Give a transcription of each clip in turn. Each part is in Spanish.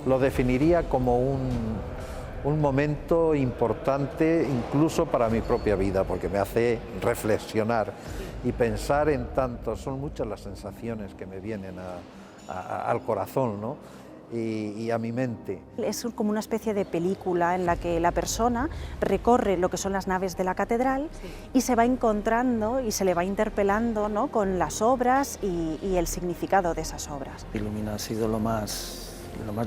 lo definiría como un momento importante incluso para mi propia vida, porque me hace reflexionar y pensar en tanto. Son muchas las sensaciones que me vienen al corazón, ¿no? y a mi mente. Es como una especie de película en la que la persona recorre lo que son las naves de la catedral y se va encontrando y se le va interpelando, ¿no?, con las obras y el significado de esas obras. Ilumina ha sido lo más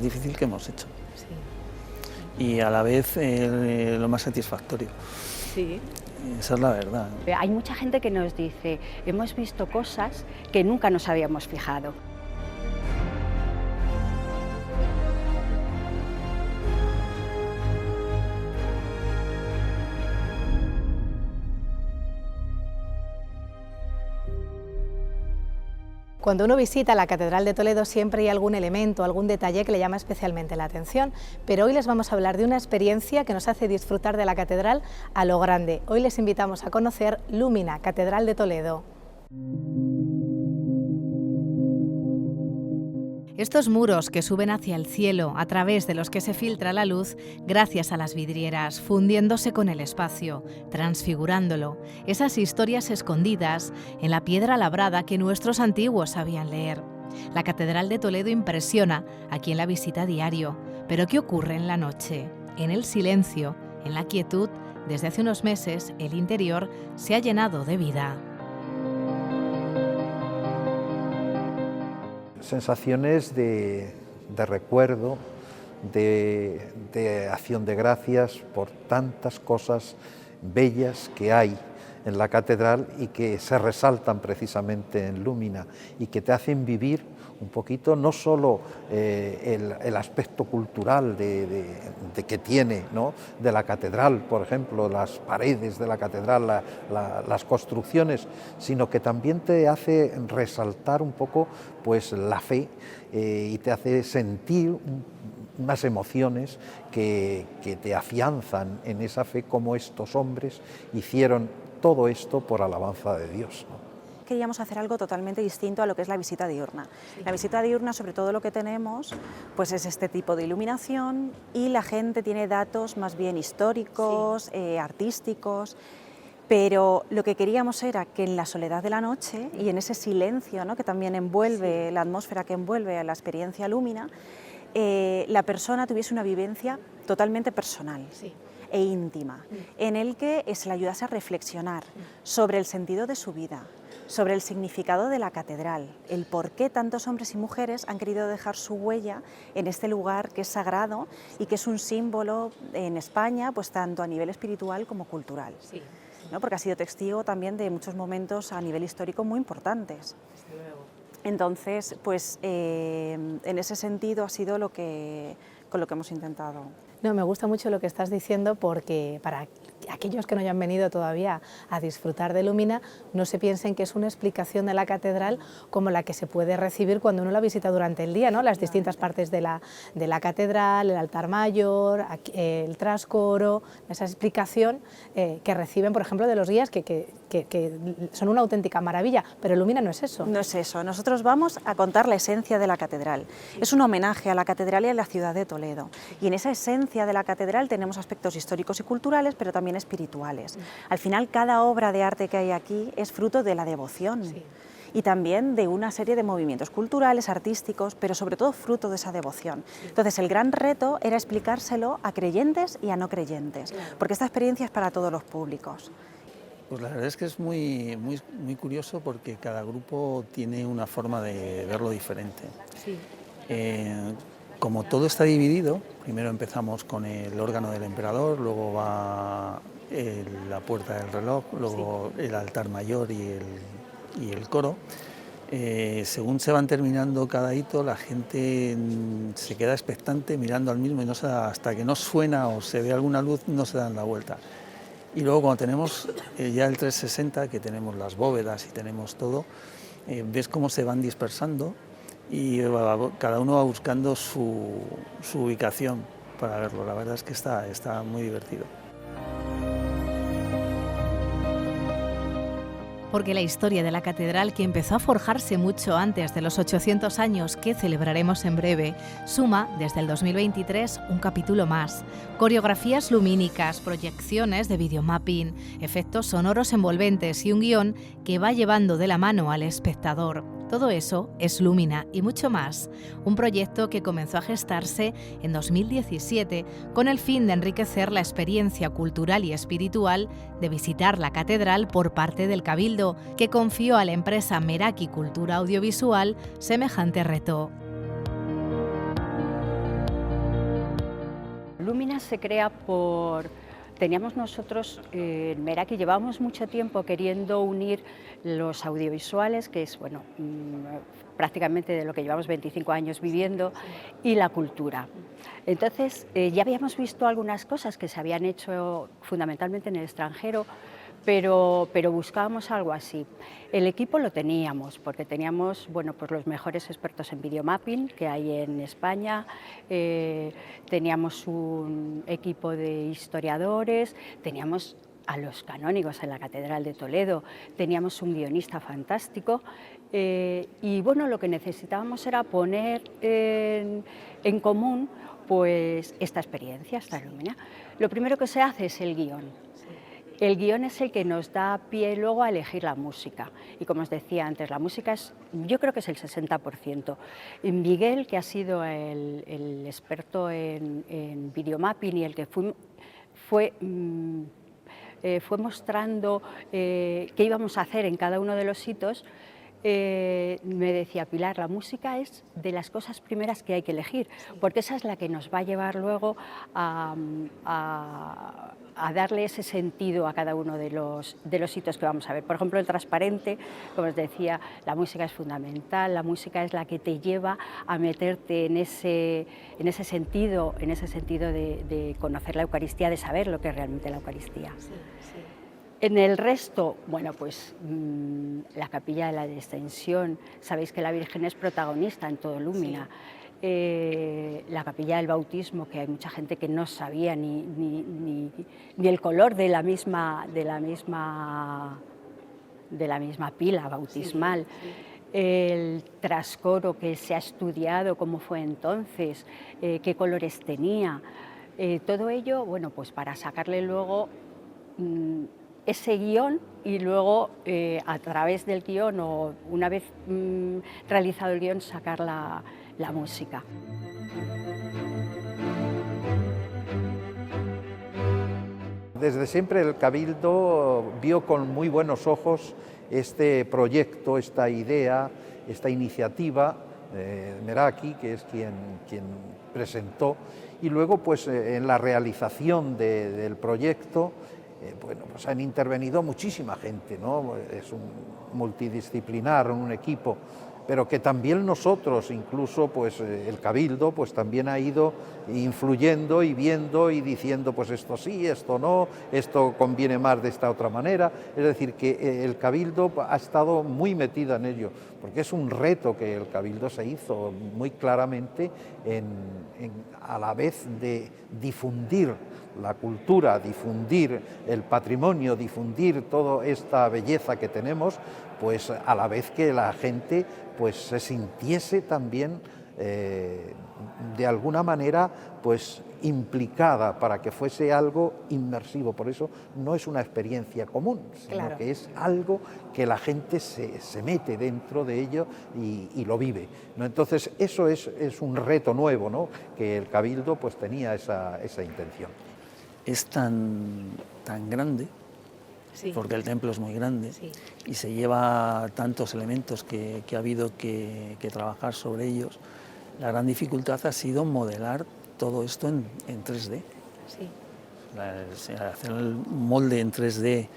difícil que hemos hecho. Sí. Y a la vez lo más satisfactorio. Sí. Esa es la verdad. Hay mucha gente que nos dice, hemos visto cosas que nunca nos habíamos fijado. Cuando uno visita la Catedral de Toledo siempre hay algún elemento, algún detalle que le llama especialmente la atención, pero hoy les vamos a hablar de una experiencia que nos hace disfrutar de la catedral a lo grande. Hoy les invitamos a conocer Lumina, Catedral de Toledo. Estos muros que suben hacia el cielo, a través de los que se filtra la luz, gracias a las vidrieras, fundiéndose con el espacio, transfigurándolo, esas historias escondidas en la piedra labrada que nuestros antiguos sabían leer. La Catedral de Toledo impresiona a quien la visita a diario, pero ¿qué ocurre en la noche? En el silencio, en la quietud, desde hace unos meses el interior se ha llenado de vida. Sensaciones de recuerdo, de acción de gracias por tantas cosas bellas que hay en la catedral y que se resaltan precisamente en Lumina y que te hacen vivir un poquito no solo el aspecto cultural de que tiene, ¿no?, de la catedral, por ejemplo, las paredes de la catedral, las construcciones, sino que también te hace resaltar un poco pues la fe y te hace sentir unas emociones que te afianzan en esa fe, como estos hombres hicieron todo esto por alabanza de Dios, ¿no? Queríamos hacer algo totalmente distinto a lo que es la visita diurna. La visita diurna, sobre todo lo que tenemos, pues es este tipo de iluminación y la gente tiene datos más bien históricos, artísticos, pero lo que queríamos era que en la soledad de la noche y en ese silencio, ¿no?, que también envuelve la atmósfera que envuelve a la experiencia Lumina, la persona tuviese una vivencia totalmente personal. E íntima, en el que se le ayudase a reflexionar sobre el sentido de su vida, sobre el significado de la catedral, el por qué tantos hombres y mujeres han querido dejar su huella en este lugar que es sagrado y que es un símbolo en España, pues tanto a nivel espiritual como cultural, ¿no?, porque ha sido testigo también de muchos momentos a nivel histórico muy importantes. Entonces, pues en ese sentido ha sido con lo que hemos intentado. No, me gusta mucho lo que estás diciendo, porque para aquellos que no hayan venido todavía a disfrutar de Lumina, no se piensen que es una explicación de la catedral como la que se puede recibir cuando uno la visita durante el día, ¿no?, las distintas partes de la catedral, el altar mayor, el trascoro, esa explicación que reciben, por ejemplo, de los guías, que son una auténtica maravilla, pero Lumina no es eso. No es eso, nosotros vamos a contar la esencia de la catedral. Es un homenaje a la catedral y a la ciudad de Toledo, y en esa esencia de la catedral tenemos aspectos históricos y culturales, pero también espirituales. Al final, cada obra de arte que hay aquí es fruto de la devoción y también de una serie de movimientos culturales, artísticos, pero sobre todo fruto de esa devoción. Entonces, el gran reto era explicárselo a creyentes y a no creyentes, porque esta experiencia es para todos los públicos. Pues la verdad es que es muy curioso, porque cada grupo tiene una forma de verlo diferente. Como todo está dividido, primero empezamos con el órgano del emperador, luego va la puerta del reloj, luego el altar mayor y el coro. Según se van terminando cada hito, la gente se queda expectante mirando al mismo, y no hasta que no suena o se ve alguna luz no se dan la vuelta. Y luego, cuando tenemos ya el 360, que tenemos las bóvedas y tenemos todo, ves cómo se van dispersando y cada uno va buscando su ubicación para verlo. La verdad es que está muy divertido. Porque la historia de la catedral, que empezó a forjarse mucho antes de los 800 años que celebraremos en breve, suma desde el 2023 un capítulo más. Coreografías lumínicas, proyecciones de videomapping, efectos sonoros envolventes y un guión que va llevando de la mano al espectador. Todo eso es Lumina y mucho más, un proyecto que comenzó a gestarse en 2017 con el fin de enriquecer la experiencia cultural y espiritual de visitar la catedral por parte del Cabildo, que confió a la empresa Meraki Cultura Audiovisual semejante reto. Lumina se crea Teníamos nosotros, en Meraki, llevábamos mucho tiempo queriendo unir los audiovisuales, que es prácticamente de lo que llevamos 25 años viviendo, y la cultura. Entonces, ya habíamos visto algunas cosas que se habían hecho fundamentalmente en el extranjero, pero buscábamos algo así. El equipo lo teníamos, porque teníamos pues los mejores expertos en videomapping que hay en España, teníamos un equipo de historiadores, teníamos a los canónigos en la Catedral de Toledo, teníamos un guionista fantástico, y lo que necesitábamos era poner en común pues esta experiencia, esta Lumina. Lo primero que se hace es el guión. El guión es el que nos da pie luego a elegir la música. Y como os decía antes, la música yo creo que es el 60%. Miguel, que ha sido el experto en videomapping y el que fue mostrando qué íbamos a hacer en cada uno de los hitos, me decía: Pilar, la música es de las cosas primeras que hay que elegir, porque esa es la que nos va a llevar luego a darle ese sentido a cada uno de los hitos que vamos a ver. Por ejemplo, el transparente, como os decía, la música es fundamental, la música es la que te lleva a meterte en ese sentido de conocer la Eucaristía, de saber lo que es realmente la Eucaristía. Sí, sí. En el resto, la capilla de la Descensión, sabéis que la Virgen es protagonista en todo Lumina. Sí. La capilla del bautismo, que hay mucha gente que no sabía ni el color de la misma pila bautismal. Sí, sí. El trascoro, que se ha estudiado cómo fue entonces, qué colores tenía. Todo ello, pues para sacarle luego ese guión, y luego a través del guión, o una vez realizado el guión, sacar la música. Desde siempre el Cabildo vio con muy buenos ojos este proyecto, esta idea, esta iniciativa de Meraki, que es quien presentó, y luego pues en la realización del proyecto pues han intervenido muchísima gente, ¿no? Es un multidisciplinar, un equipo, pero que también nosotros, incluso pues el Cabildo, pues también ha ido influyendo y viendo y diciendo pues esto sí, esto no, esto conviene más de esta otra manera. Es decir, que el Cabildo ha estado muy metido en ello, porque es un reto que el Cabildo se hizo muy claramente a la vez de difundir la cultura, difundir el patrimonio, difundir toda esta belleza que tenemos, pues a la vez que la gente pues se sintiese también de alguna manera pues implicada, para que fuese algo inmersivo. Por eso no es una experiencia común, sino claro, que es algo que la gente se mete dentro de ello y lo vive, ¿no? Entonces eso es un reto nuevo, ¿no?, que el Cabildo pues tenía esa intención. Es tan grande, sí, porque el templo es muy grande, sí, y se lleva tantos elementos que ha habido que trabajar sobre ellos. La gran dificultad ha sido modelar todo esto en 3D. Sí. Hacer el molde en 3D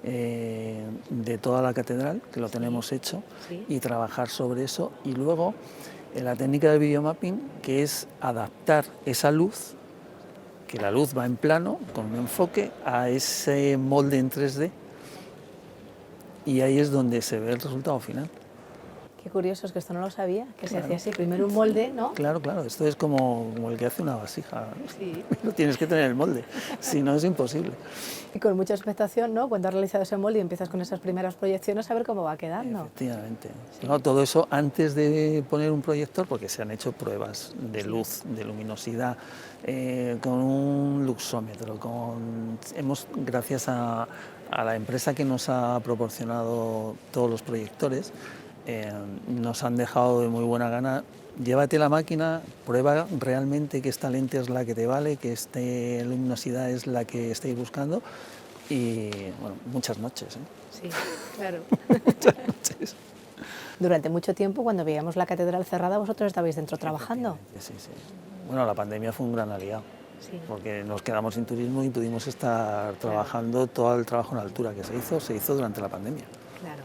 de toda la catedral, que lo tenemos hecho, sí, y trabajar sobre eso. Y luego la técnica de videomapping, que es adaptar esa luz, que la luz va en plano, con un enfoque, a ese molde en 3D, y ahí es donde se ve el resultado final. Qué curioso, es que esto no lo sabía, que se hacía así, primero un molde, ¿no? Claro, claro, esto es como el que hace una vasija. Sí. No tienes que tener el molde, si no es imposible. Y con mucha expectación, ¿no? Cuando has realizado ese molde y empiezas con esas primeras proyecciones a ver cómo va quedando. Efectivamente. Sí. No, todo eso antes de poner un proyector, porque se han hecho pruebas de luz, de luminosidad, con un luxómetro, gracias a la empresa que nos ha proporcionado todos los proyectores, nos han dejado de muy buena gana. Llévate la máquina, prueba realmente que esta lente es la que te vale, que esta luminosidad es la que estáis buscando y bueno, muchas noches. Sí, claro. Muchas noches. Durante mucho tiempo, cuando veíamos la catedral cerrada, vosotros estabais dentro trabajando. Sí, sí. Bueno, la pandemia fue un gran aliado, Sí. porque nos quedamos sin turismo y pudimos estar trabajando, todo el trabajo en altura que se hizo durante la pandemia. Claro.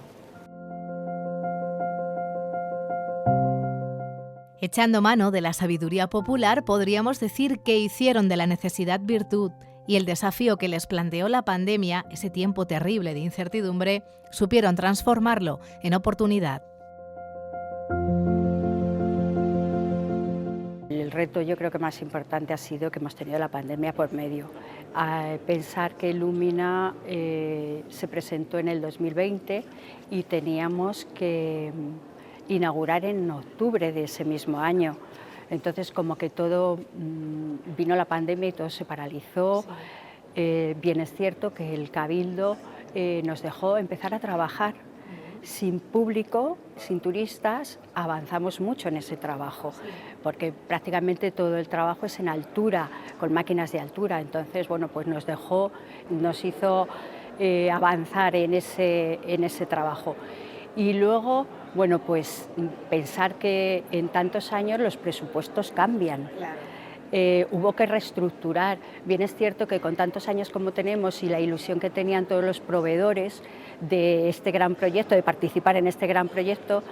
Echando mano de la sabiduría popular, podríamos decir que hicieron de la necesidad virtud y el desafío que les planteó la pandemia, ese tiempo terrible de incertidumbre, supieron transformarlo en oportunidad. El reto yo creo que más importante ha sido que hemos tenido la pandemia por medio. Pensar que Lumina se presentó en el 2020 y teníamos que inaugurar en octubre de ese mismo año. Entonces como que todo vino la pandemia y todo se paralizó. Sí. Bien es cierto que el Cabildo nos dejó empezar a trabajar. Sin público, sin turistas, avanzamos mucho en ese trabajo, porque prácticamente todo el trabajo es en altura, con máquinas de altura. Entonces, bueno, pues nos hizo avanzar en ese trabajo. Y luego, bueno, pues pensar que en tantos años los presupuestos cambian. Claro. Hubo que reestructurar. Bien es cierto que con tantos años como tenemos y la ilusión que tenían todos los proveedores de este gran proyecto, de participar en este gran proyecto,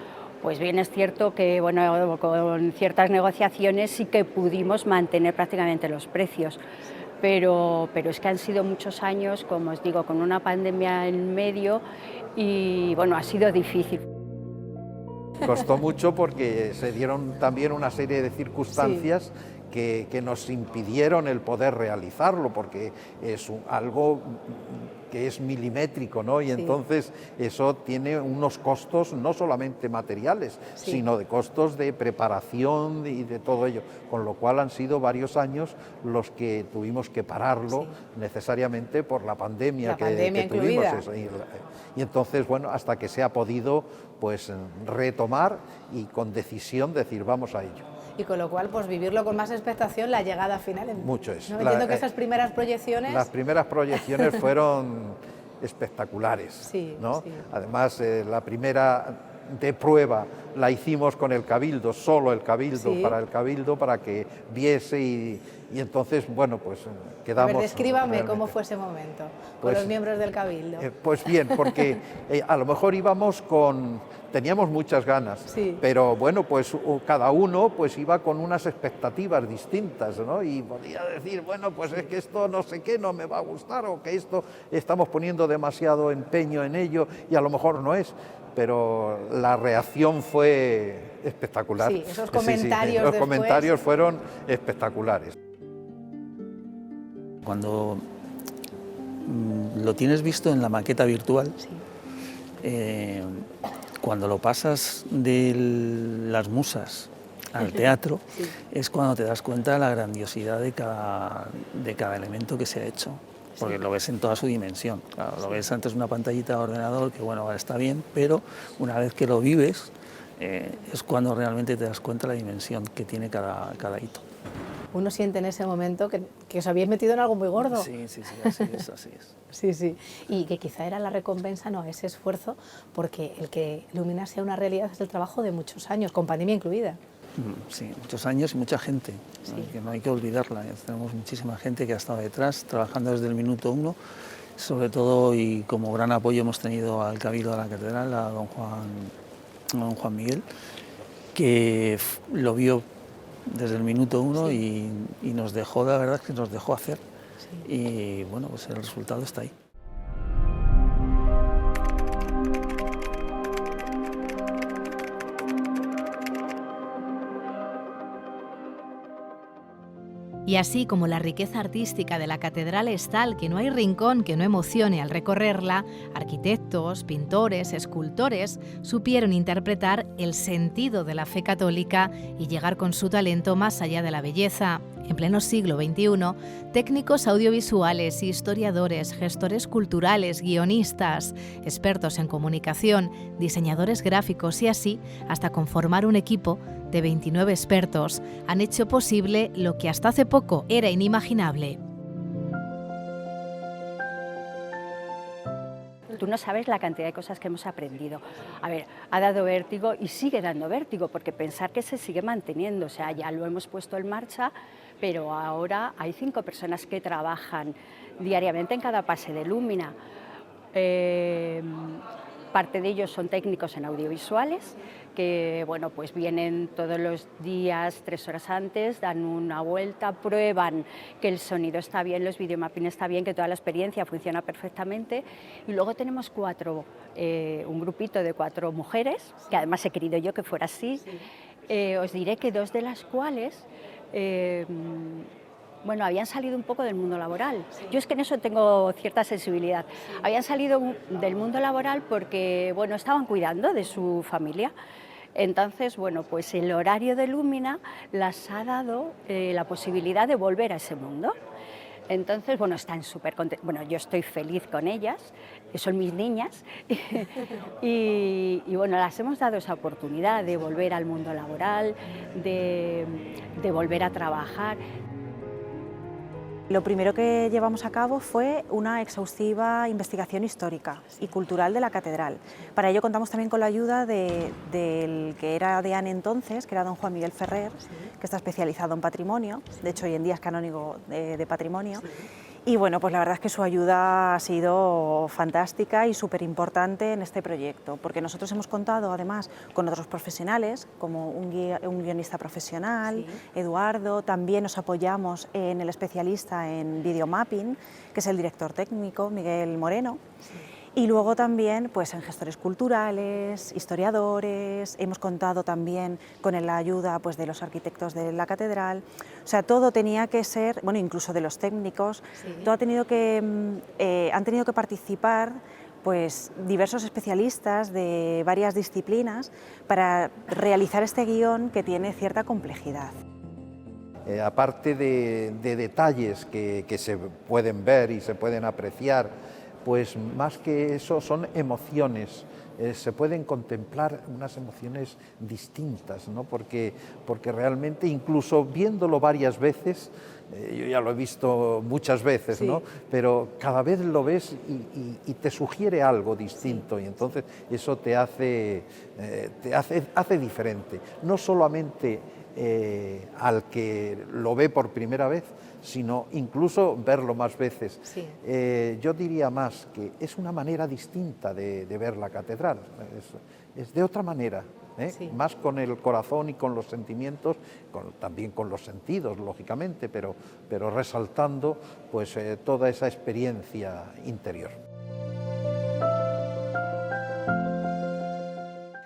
pues bien es cierto que bueno, con ciertas negociaciones sí que pudimos mantener prácticamente los precios. Pero es que han sido muchos años, como os digo, con una pandemia en medio y bueno, ha sido difícil. Costó mucho porque se dieron también una serie de circunstancias que nos impidieron el poder realizarlo, porque es algo que es milimétrico, ¿no? Y entonces eso tiene unos costos no solamente materiales, sino de costos de preparación y de todo ello, con lo cual han sido varios años los que tuvimos que pararlo necesariamente por la pandemia que tuvimos. Y entonces, bueno, hasta que se ha podido pues retomar y con decisión decir vamos a ello. Y con lo cual, pues vivirlo con más expectación la llegada final. Mucho es. ¿No? Entiendo que esas primeras proyecciones... Las primeras proyecciones fueron espectaculares, ¿no? Además, la primera de prueba la hicimos con el Cabildo, solo el Cabildo, para que viese y entonces, bueno, pues quedamos... A ver, descríbame cómo fue ese momento con los miembros del Cabildo. Pues bien, porque a lo mejor íbamos teníamos muchas ganas, pero bueno, pues cada uno pues iba con unas expectativas distintas, ¿no? Y podía decir, bueno, pues es que esto no sé qué no me va a gustar, o que esto estamos poniendo demasiado empeño en ello y a lo mejor no es. Pero la reacción fue espectacular. Sí, esos comentarios los comentarios fueron espectaculares. Cuando lo tienes visto en la maqueta virtual, cuando lo pasas de las musas al teatro, es cuando te das cuenta de la grandiosidad de cada elemento que se ha hecho. Porque lo ves en toda su dimensión. Claro, lo ves antes una pantallita de ordenador que bueno, está bien, pero una vez que lo vives es cuando realmente te das cuenta de la dimensión que tiene cada hito. Uno siente en ese momento que os habéis metido en algo muy gordo. Sí, así es. Sí. Y que quizá era la recompensa, no, ese esfuerzo, porque el que Lumina sea una realidad es el trabajo de muchos años, con pandemia incluida. Sí, muchos años y mucha gente, que no hay que olvidarla. Tenemos muchísima gente que ha estado detrás, trabajando desde el minuto uno, sobre todo, y como gran apoyo hemos tenido al Cabildo de la Catedral, a don Juan Miguel, que lo vio desde el minuto uno y nos dejó, la verdad es que nos dejó hacer. Y bueno, pues el resultado está ahí. Y así como la riqueza artística de la catedral es tal que no hay rincón que no emocione al recorrerla, arquitectos, pintores, escultores supieron interpretar el sentido de la fe católica y llegar con su talento más allá de la belleza. En pleno siglo XXI, técnicos audiovisuales, historiadores, gestores culturales, guionistas, expertos en comunicación, diseñadores gráficos y así, hasta conformar un equipo de 29 expertos, han hecho posible lo que hasta hace poco era inimaginable. Tú no sabes la cantidad de cosas que hemos aprendido. A ver, ha dado vértigo y sigue dando vértigo, porque pensar que se sigue manteniendo, o sea, ya lo hemos puesto en marcha, pero ahora hay 5 personas que trabajan diariamente en cada pase de Lumina. Parte de ellos son técnicos en audiovisuales, que bueno, pues vienen todos los días 3 horas antes, dan una vuelta, prueban que el sonido está bien, los videomapping está bien, que toda la experiencia funciona perfectamente. Y luego tenemos un grupito de 4 mujeres, que además he querido yo que fuera así. Os diré que 2 de las cuales bueno, habían salido un poco del mundo laboral. Yo es que en eso tengo cierta sensibilidad. Habían salido del mundo laboral porque, bueno, estaban cuidando de su familia. Entonces, bueno, pues el horario de Lumina las ha dado la posibilidad de volver a ese mundo. Entonces, bueno, están súper contentas. Bueno, yo estoy feliz con ellas, que son mis niñas, y bueno, las hemos dado esa oportunidad de volver al mundo laboral, de volver a trabajar. Lo primero que llevamos a cabo fue una exhaustiva investigación histórica y cultural de la catedral. Para ello contamos también con la ayuda del que era deán entonces, que era don Juan Miguel Ferrer, que está especializado en patrimonio, de hecho hoy en día es canónigo de patrimonio. Y bueno, pues la verdad es que su ayuda ha sido fantástica y súper importante en este proyecto, porque nosotros hemos contado además con otros profesionales, como un guionista profesional, Eduardo, también nos apoyamos en el especialista en videomapping, que es el director técnico, Miguel Moreno. Y luego también pues, en gestores culturales, historiadores, hemos contado también con la ayuda pues, de los arquitectos de la catedral. O sea, todo tenía que ser, bueno, incluso de los técnicos, todo han tenido que participar pues, diversos especialistas de varias disciplinas para realizar este guión que tiene cierta complejidad. Aparte de detalles que se pueden ver y se pueden apreciar, pues más que eso son emociones, se pueden contemplar unas emociones distintas, ¿no? Porque realmente incluso viéndolo varias veces, yo ya lo he visto muchas veces, ¿no? Pero cada vez lo ves y te sugiere algo distinto y entonces eso te hace diferente, no solamente al que lo ve por primera vez, sino incluso verlo más veces. Yo diría más que es una manera distinta de ver la catedral, es de otra manera, más con el corazón y con los sentimientos, también con los sentidos, lógicamente, pero resaltando pues, toda esa experiencia interior.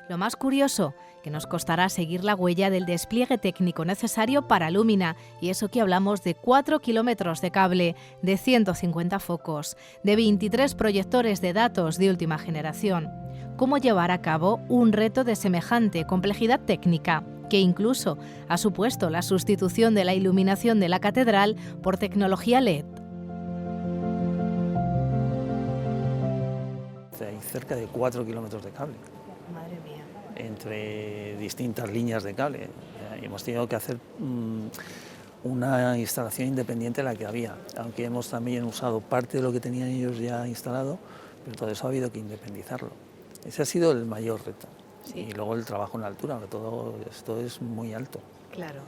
Lo más curioso, que nos costará seguir la huella del despliegue técnico necesario para Lumina, y eso que hablamos de 4 kilómetros de cable, de 150 focos, de 23 proyectores de datos de última generación. ¿Cómo llevar a cabo un reto de semejante complejidad técnica, que incluso ha supuesto la sustitución de la iluminación de la catedral por tecnología LED? Hay cerca de 4 kilómetros de cable. Madre mía. Entre distintas líneas de cable. Hemos tenido que hacer una instalación independiente de la que había, aunque hemos también usado parte de lo que tenían ellos ya instalado, pero todo eso ha habido que independizarlo. Ese ha sido el mayor reto. Y luego el trabajo en altura, porque todo esto es muy alto. Claro.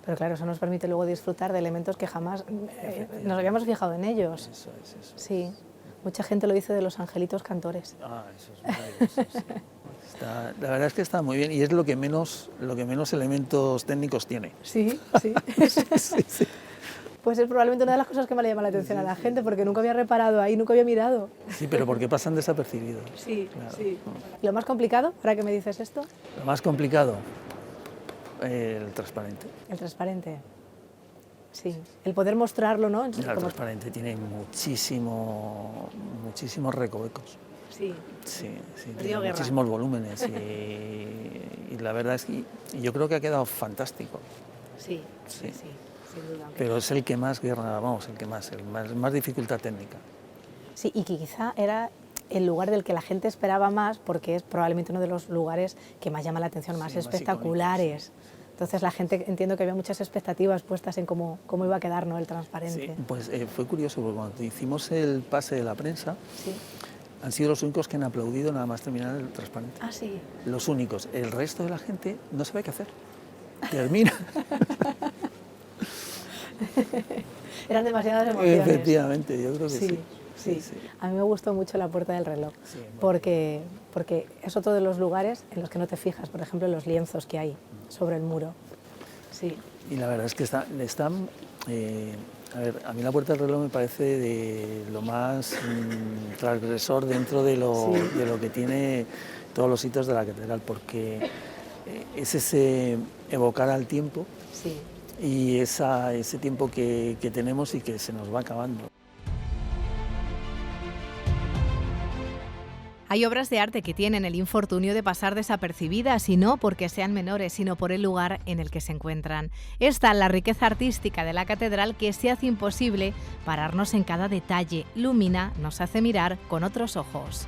Pero claro, eso nos permite luego disfrutar de elementos que jamás nos habíamos fijado en ellos. Eso es. Sí, mucha gente lo dice de los angelitos cantores. Eso es maravilloso, sí. La verdad es que está muy bien y es lo que menos elementos técnicos tiene. Sí. Pues es probablemente una de las cosas que más le llama la atención a la gente, porque nunca había reparado ahí, nunca había mirado. Sí, pero porque pasan desapercibidos. Sí. Claro. ¿Lo más complicado, ahora que me dices esto? Lo más complicado, el transparente. El transparente. Sí, el poder mostrarlo, ¿no? El transparente tiene muchísimos recovecos. Sí. Sí, tiene muchísimos volúmenes y la verdad es que yo creo que ha quedado fantástico. Sí, sin duda. Pero es el que más guerra, vamos, el más dificultad técnica. Sí, y que quizá era el lugar del que la gente esperaba más porque es probablemente uno de los lugares que más llama la atención, más espectaculares. Más icónicos, sí. Entonces la gente, entiendo que había muchas expectativas puestas en cómo iba a quedar, ¿no?, el transparente. Sí, pues fue curioso porque cuando hicimos el pase de la prensa, han sido los únicos que han aplaudido nada más terminar el transparente. Ah, sí. Los únicos. El resto de la gente no sabe qué hacer. Termina. Eran demasiadas emociones. Efectivamente, yo creo que sí. Sí. A mí me gustó mucho la Puerta del Reloj, porque es otro de los lugares en los que no te fijas, por ejemplo, en los lienzos que hay sobre el muro. Sí. Y la verdad es que a ver, a mí la Puerta del Reloj me parece de lo más transgresor dentro de lo que tiene todos los hitos de la catedral, porque es ese evocar al tiempo y ese tiempo que tenemos y que se nos va acabando. Hay obras de arte que tienen el infortunio de pasar desapercibidas y no porque sean menores, sino por el lugar en el que se encuentran. Esta es la riqueza artística de la catedral que se hace imposible pararnos en cada detalle. Lumina nos hace mirar con otros ojos.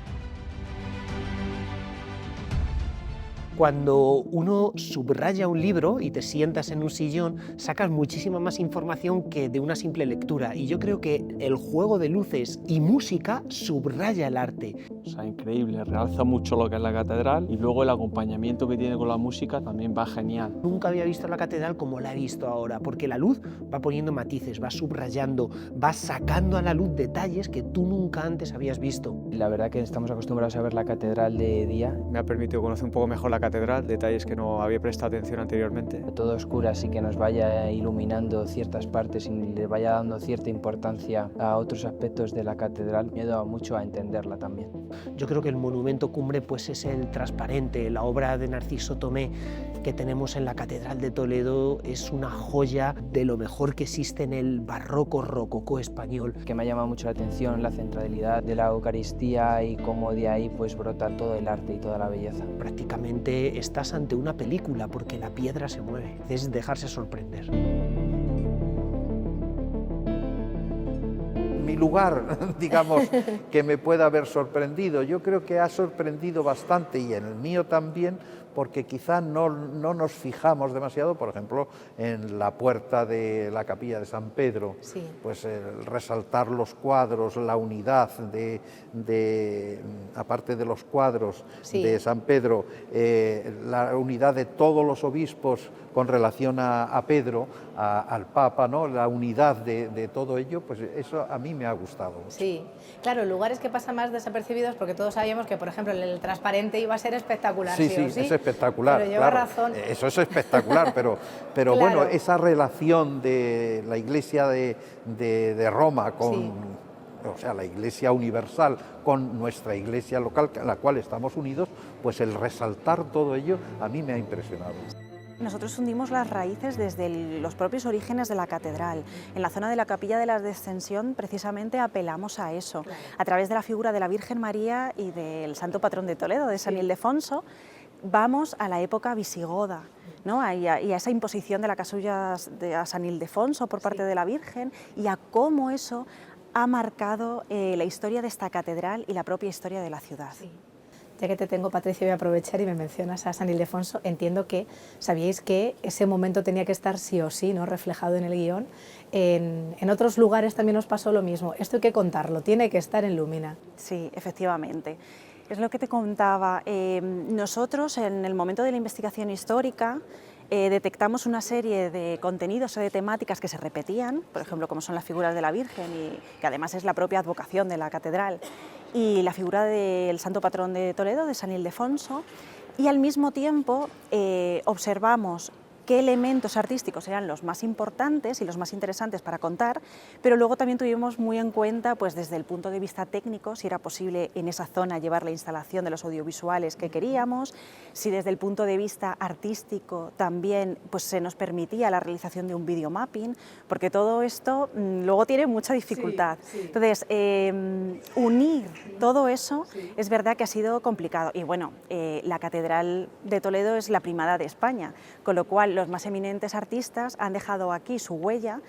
Cuando uno subraya un libro y te sientas en un sillón, sacas muchísima más información que de una simple lectura. Y yo creo que el juego de luces y música subraya el arte. O sea, increíble, realza mucho lo que es la catedral y luego el acompañamiento que tiene con la música también va genial. Nunca había visto la catedral como la he visto ahora, porque la luz va poniendo matices, va subrayando, va sacando a la luz detalles que tú nunca antes habías visto. La verdad que estamos acostumbrados a ver la catedral de día. Me ha permitido conocer un poco mejor la catedral, detalles que no había prestado atención anteriormente. Todo oscuro, así que nos vaya iluminando ciertas partes y le vaya dando cierta importancia a otros aspectos de la catedral. Me ha ayudado mucho a entenderla también. Yo creo que el monumento cumbre pues es el transparente, la obra de Narciso Tomé que tenemos en la Catedral de Toledo es una joya de lo mejor que existe en el barroco rococó español. Que me ha llamado mucho la atención la centralidad de la Eucaristía y cómo de ahí pues brota todo el arte y toda la belleza. Prácticamente estás ante una película porque la piedra se mueve, es dejarse sorprender. Mi lugar, digamos, que me pueda haber sorprendido. Yo creo que ha sorprendido bastante y en el mío también, porque quizá no nos fijamos demasiado, por ejemplo, en la puerta de la capilla de San Pedro, pues el resaltar los cuadros, la unidad aparte de los cuadros de San Pedro, la unidad de todos los obispos con relación a Pedro, al Papa, ¿no? La unidad de todo ello, pues eso a mí me ha gustado mucho. Sí, claro, lugares que pasan más desapercibidos porque todos sabíamos que, por ejemplo, el transparente iba a ser espectacular. Sí, es espectacular. Pero lleva razón. Eso es espectacular, pero claro. Bueno, esa relación de la Iglesia de Roma con... O sea, la Iglesia universal con nuestra Iglesia local, a la cual estamos unidos, pues el resaltar todo ello a mí me ha impresionado. Nosotros hundimos las raíces desde los propios orígenes de la catedral. En la zona de la Capilla de la Descensión precisamente apelamos a eso, a través de la figura de la Virgen María y del Santo Patrón de Toledo, de San Ildefonso. Vamos a la época visigoda, ¿no? y a esa imposición de la casulla a San Ildefonso por parte de la Virgen y a cómo eso ha marcado la historia de esta catedral y la propia historia de la ciudad. Sí. Ya que te tengo, Patricia, voy a aprovechar y me mencionas a San Ildefonso. Entiendo que sabíais que ese momento tenía que estar sí o sí, ¿no?, reflejado en el guión. En otros lugares también os pasó lo mismo. Esto hay que contarlo, tiene que estar en Lumina. Sí, efectivamente. Es lo que te contaba. Nosotros, en el momento de la investigación histórica, detectamos una serie de contenidos o de temáticas que se repetían, por ejemplo, como son las figuras de la Virgen, y que además es la propia advocación de la catedral, y la figura del Santo Patrón de Toledo, de San Ildefonso, y al mismo tiempo observamos qué elementos artísticos eran los más importantes y los más interesantes para contar, pero luego también tuvimos muy en cuenta, pues desde el punto de vista técnico, si era posible en esa zona llevar la instalación de los audiovisuales que queríamos, si desde el punto de vista artístico también pues, se nos permitía la realización de un videomapping, porque todo esto luego tiene mucha dificultad. Sí, sí. Entonces, unir todo eso es verdad que ha sido complicado. Y bueno, la Catedral de Toledo es la primada de España, con lo cual los más eminentes artistas han dejado aquí su huella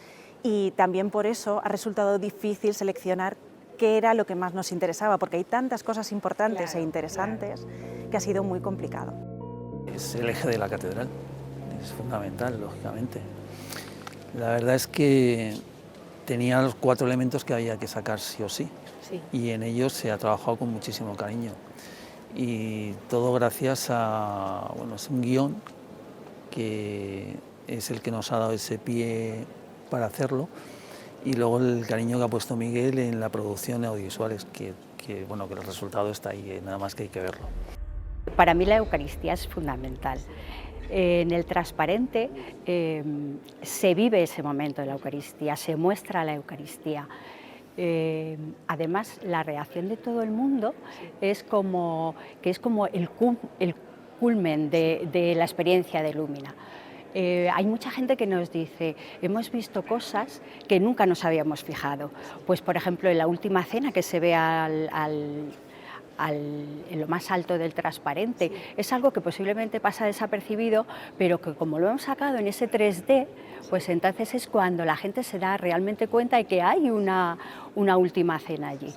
y también por eso ha resultado difícil seleccionar qué era lo que más nos interesaba, porque hay tantas cosas importantes e interesantes que ha sido muy complicado. Es el eje de la catedral, es fundamental, lógicamente. La verdad es que tenía los 4 elementos que había que sacar sí o sí, y en ellos se ha trabajado con muchísimo cariño. Y todo gracias a, bueno, es un guión que es el que nos ha dado ese pie para hacerlo, y luego el cariño que ha puesto Miguel en la producción de audiovisuales, que bueno, que el resultado está ahí, nada más que hay que verlo. Para mí la Eucaristía es fundamental. En el transparente se vive ese momento de la Eucaristía, se muestra la Eucaristía. Además, la reacción de todo el mundo es como el culmen de la experiencia de Lumina. Hay mucha gente que nos dice, hemos visto cosas que nunca nos habíamos fijado. Pues, por ejemplo, en la última cena que se ve en lo más alto del transparente, es algo que posiblemente pasa desapercibido, pero que como lo hemos sacado en ese 3D, pues entonces es cuando la gente se da realmente cuenta de que hay una última cena allí.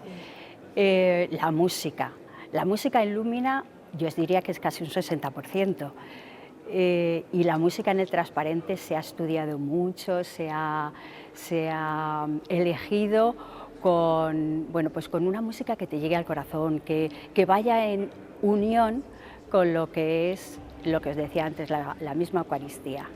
La música en Lumina yo os diría que es casi un 60%. Y la música en el transparente se ha estudiado mucho, se ha elegido con una música que te llegue al corazón, que vaya en unión con lo que es, lo que os decía antes, la misma Eucaristía.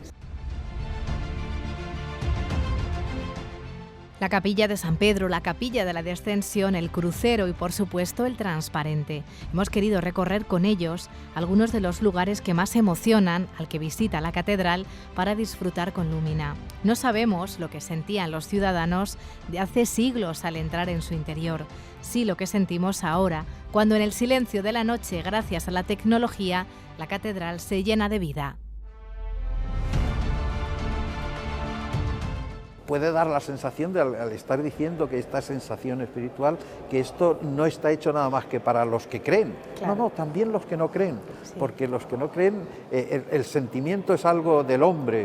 La capilla de San Pedro, la capilla de la Descensión, el crucero y, por supuesto, el transparente. Hemos querido recorrer con ellos algunos de los lugares que más emocionan al que visita la catedral para disfrutar con Lumina. No sabemos lo que sentían los ciudadanos de hace siglos al entrar en su interior, sí lo que sentimos ahora, cuando en el silencio de la noche, gracias a la tecnología, la catedral se llena de vida. Puede dar la sensación de, al estar diciendo que esta sensación espiritual, que esto no está hecho nada más que para los que creen. Claro. No, también los que no creen, porque los que no creen, el sentimiento es algo del hombre,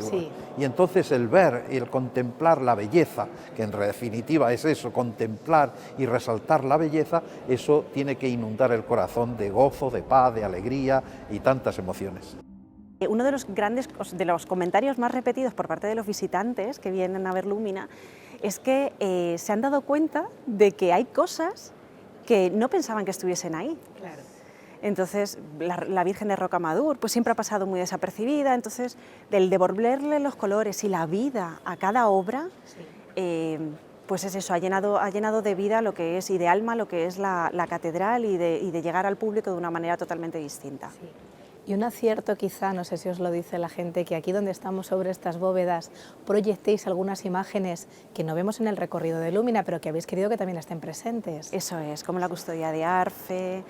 y entonces el ver y el contemplar la belleza, que en definitiva es eso, contemplar y resaltar la belleza, eso tiene que inundar el corazón de gozo, de paz, de alegría y tantas emociones. Uno de los comentarios más repetidos por parte de los visitantes que vienen a ver Lumina es que se han dado cuenta de que hay cosas que no pensaban que estuviesen ahí. Claro. Entonces, la Virgen de Rocamadour pues siempre ha pasado muy desapercibida, entonces el devolverle los colores y la vida a cada obra, pues es eso, ha llenado de vida lo que es y de alma lo que es la catedral y de llegar al público de una manera totalmente distinta. Sí. Y un acierto quizá, no sé si os lo dice la gente, que aquí donde estamos sobre estas bóvedas proyectéis algunas imágenes que no vemos en el recorrido de Lumina, pero que habéis querido que también estén presentes. Eso es, como la custodia de Arfe,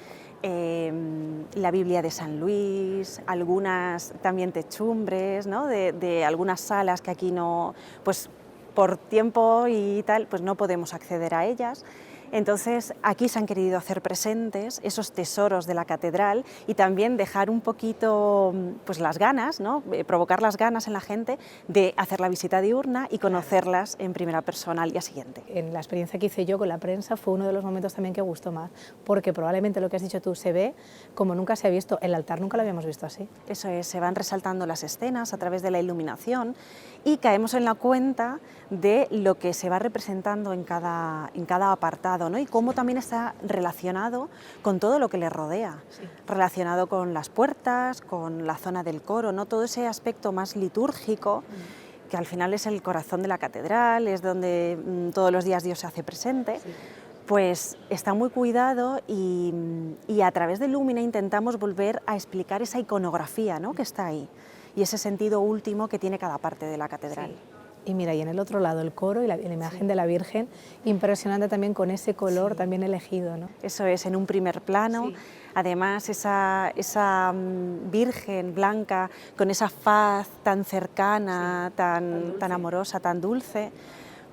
la Biblia de San Luis, algunas también techumbres, ¿no? de algunas salas que aquí no, pues por tiempo y tal, pues no podemos acceder a ellas. Entonces, aquí se han querido hacer presentes esos tesoros de la catedral y también dejar un poquito pues, las ganas, ¿no? Provocar las ganas en la gente de hacer la visita diurna y conocerlas en primera persona al día siguiente. En la experiencia que hice yo con la prensa fue uno de los momentos también que gustó más, porque probablemente lo que has dicho tú se ve como nunca se ha visto. El altar nunca lo habíamos visto así. Eso es, se van resaltando las escenas a través de la iluminación y caemos en la cuenta de lo que se va representando en cada apartado, ¿no? Y cómo también está relacionado con todo lo que le rodea, relacionado con las puertas, con la zona del coro, ¿no? Todo ese aspecto más litúrgico, que al final es el corazón de la catedral, es donde todos los días Dios se hace presente, pues está muy cuidado y a través de Lumina intentamos volver a explicar esa iconografía, ¿no? que está ahí. y ese sentido último que tiene cada parte de la catedral. Y mira, y en el otro lado el coro y la imagen de la Virgen, impresionante también con ese color también elegido, ¿no? Eso es, en un primer plano, además esa Virgen blanca con esa faz tan cercana, tan amorosa, tan dulce,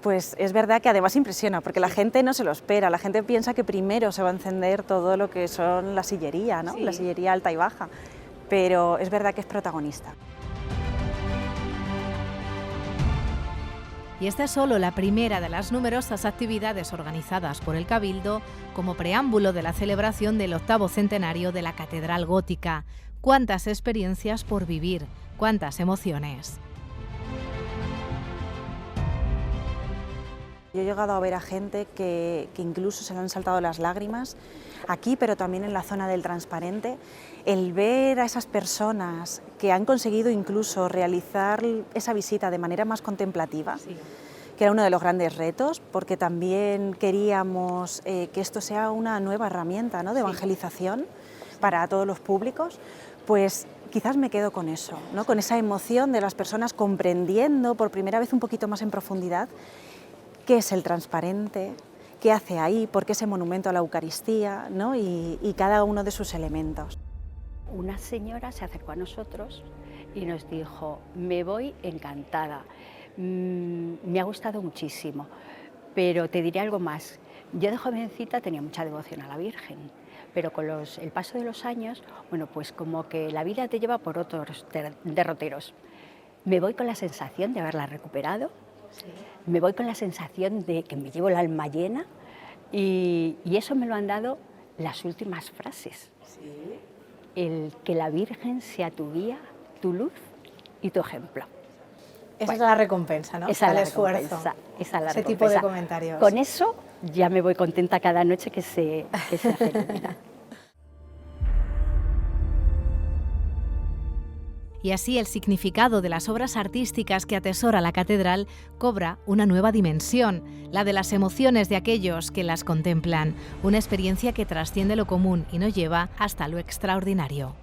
pues es verdad que además impresiona, porque la gente no se lo espera, la gente piensa que primero se va a encender todo lo que son la sillería, ¿no? La sillería alta y baja, pero es verdad que es protagonista. Y esta es solo la primera de las numerosas actividades organizadas por el Cabildo como preámbulo de la celebración del 8º centenario de la Catedral Gótica. ¡Cuántas experiencias por vivir! ¡Cuántas emociones! Yo he llegado a ver a gente que incluso se le han saltado las lágrimas, aquí pero también en la zona del transparente, el ver a esas personas que han conseguido incluso realizar esa visita de manera más contemplativa, que era uno de los grandes retos, porque también queríamos que esto sea una nueva herramienta, ¿no?, de evangelización para todos los públicos, pues quizás me quedo con eso, ¿no?, con esa emoción de las personas comprendiendo por primera vez un poquito más en profundidad qué es el transparente, qué hace ahí, por qué ese monumento a la Eucaristía, ¿no?, y cada uno de sus elementos. Una señora se acercó a nosotros y nos dijo: me voy encantada, me ha gustado muchísimo, pero te diré algo más. Yo de jovencita tenía mucha devoción a la Virgen, pero con el paso de los años, bueno, pues como que la vida te lleva por otros derroteros. Me voy con la sensación de haberla recuperado, me voy con la sensación de que me llevo el alma llena, y eso me lo han dado las últimas frases. El que la Virgen sea tu guía, tu luz y tu ejemplo. Esa es la recompensa, ¿no? Esa es la esfuerzo. recompensa, esa es la Ese recompensa. tipo de comentarios. Con eso ya me voy contenta cada noche que se hace ilumina. Y así el significado de las obras artísticas que atesora la catedral cobra una nueva dimensión, la de las emociones de aquellos que las contemplan, una experiencia que trasciende lo común y nos lleva hasta lo extraordinario.